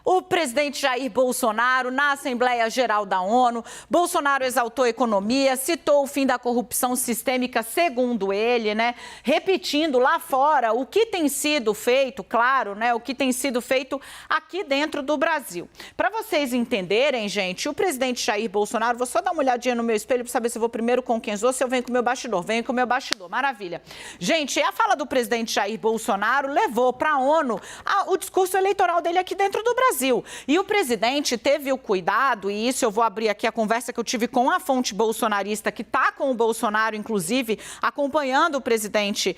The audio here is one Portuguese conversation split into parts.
o presidente Jair Bolsonaro na Assembleia Geral da ONU. Bolsonaro exaltou a economia, citou o fim da corrupção sistêmica, segundo ele, né? Repetindo lá fora o que tem sido feito, claro, né? O que tem sido feito aqui dentro do Brasil. Para vocês entenderem, gente, o presidente Jair Bolsonaro, vou só dar uma olhadinha no meu espelho para saber se eu vou primeiro com quem sou, se eu venho com o meu bastidor. Venho com o meu bastidor, maravilha. Gente, a fala do presidente Jair Bolsonaro levou para a ONU o discurso eleitoral dele aqui dentro do Brasil. E o presidente teve o cuidado, e isso eu vou abrir aqui a conversa que eu tive com a fonte bolsonarista, que está com o Bolsonaro, inclusive, acompanhando o presidente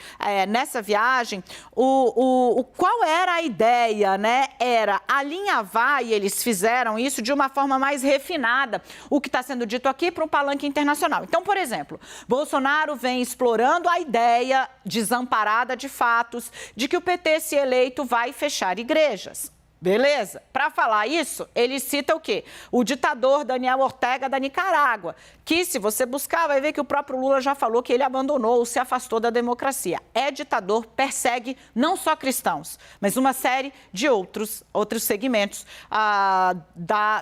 nessa viagem. Qual era a ideia, né? Era alinhavar, e eles fizeram isso de uma forma mais refinada, o que está sendo dito aqui para um palanque internacional. Então, por exemplo, Bolsonaro vem explorando a ideia desamparada de fatos de que o PT, se eleito, vai fechar igrejas. Beleza? Para falar isso, ele cita o quê? O ditador Daniel Ortega da Nicarágua, que se você buscar, vai ver que o próprio Lula já falou que ele abandonou, se afastou da democracia. É ditador, persegue não só cristãos, mas uma série de outros segmentos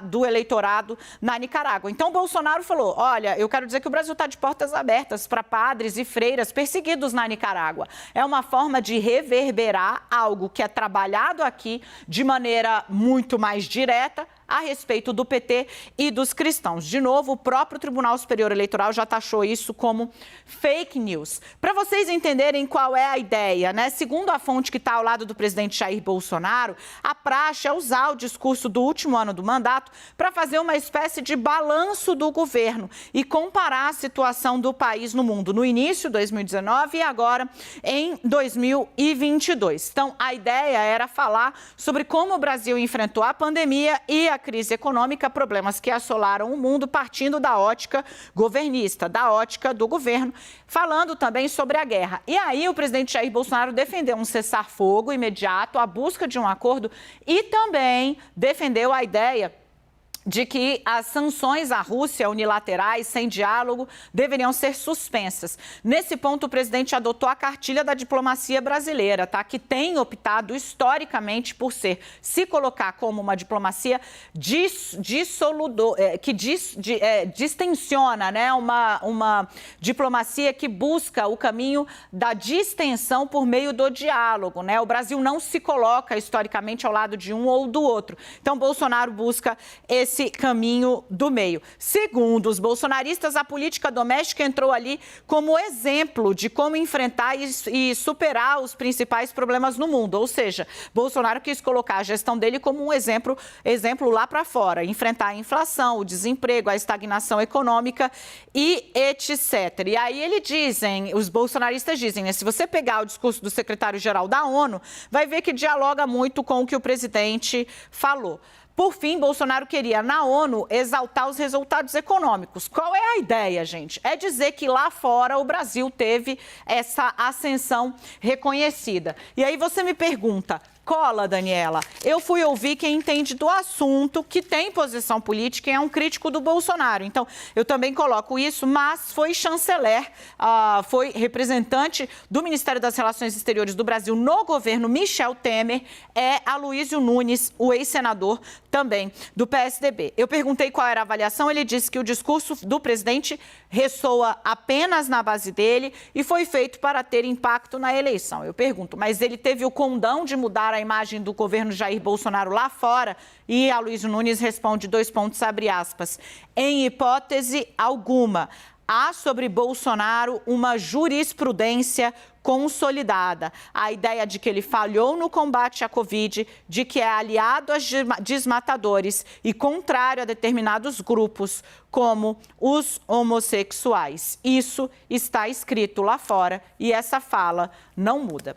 do eleitorado na Nicarágua. Então, Bolsonaro falou, olha, eu quero dizer que o Brasil está de portas abertas para padres e freiras perseguidos na Nicarágua. É uma forma de reverberar algo que é trabalhado aqui de maneira muito mais direta a respeito do PT e dos cristãos. De novo, o próprio Tribunal Superior Eleitoral já taxou isso como fake news. Para vocês entenderem qual é a ideia, né? Segundo a fonte que está ao lado do presidente Jair Bolsonaro, a praxe é usar o discurso do último ano do mandato para fazer uma espécie de balanço do governo e comparar a situação do país no mundo no início de 2019 e agora em 2022. Então, a ideia era falar sobre como o Brasil enfrentou a pandemia e a crise econômica, problemas que assolaram o mundo, partindo da ótica governista, da ótica do governo, falando também sobre a guerra. E aí o presidente Jair Bolsonaro defendeu um cessar-fogo imediato, a busca de um acordo e também defendeu a ideia de que as sanções à Rússia unilaterais, sem diálogo, deveriam ser suspensas. Nesse ponto, o presidente adotou a cartilha da diplomacia brasileira, tá? Que tem optado historicamente por se colocar como uma diplomacia que distensiona, né? Uma diplomacia que busca o caminho da distensão por meio do diálogo, né? O Brasil não se coloca historicamente ao lado de um ou do outro. Então, Bolsonaro busca esse caminho do meio. Segundo os bolsonaristas, a política doméstica entrou ali como exemplo de como enfrentar e superar os principais problemas no mundo. Ou seja, Bolsonaro quis colocar a gestão dele como um exemplo lá para fora, enfrentar a inflação, o desemprego, a estagnação econômica e etc. E aí os bolsonaristas dizem, né, se você pegar o discurso do secretário-geral da ONU, vai ver que dialoga muito com o que o presidente falou. Por fim, Bolsonaro queria, na ONU, exaltar os resultados econômicos. Qual é a ideia, gente? É dizer que lá fora o Brasil teve essa ascensão reconhecida. E aí você me pergunta, cola, Daniela? Eu fui ouvir quem entende do assunto, que tem posição política e é um crítico do Bolsonaro. Então, eu também coloco isso, mas foi chanceler, foi representante do Ministério das Relações Exteriores do Brasil no governo Michel Temer, é Aloysio Nunes, o ex-senador também do PSDB. Eu perguntei qual era a avaliação, ele disse que o discurso do presidente ressoa apenas na base dele e foi feito para ter impacto na eleição. Eu pergunto, mas ele teve o condão de mudar a imagem do governo Jair Bolsonaro lá fora? E Aloysio Nunes responde, abre aspas, em hipótese alguma. Há sobre Bolsonaro uma jurisprudência consolidada. A ideia de que ele falhou no combate à Covid, de que é aliado aos desmatadores e contrário a determinados grupos, como os homossexuais. Isso está escrito lá fora e essa fala não muda.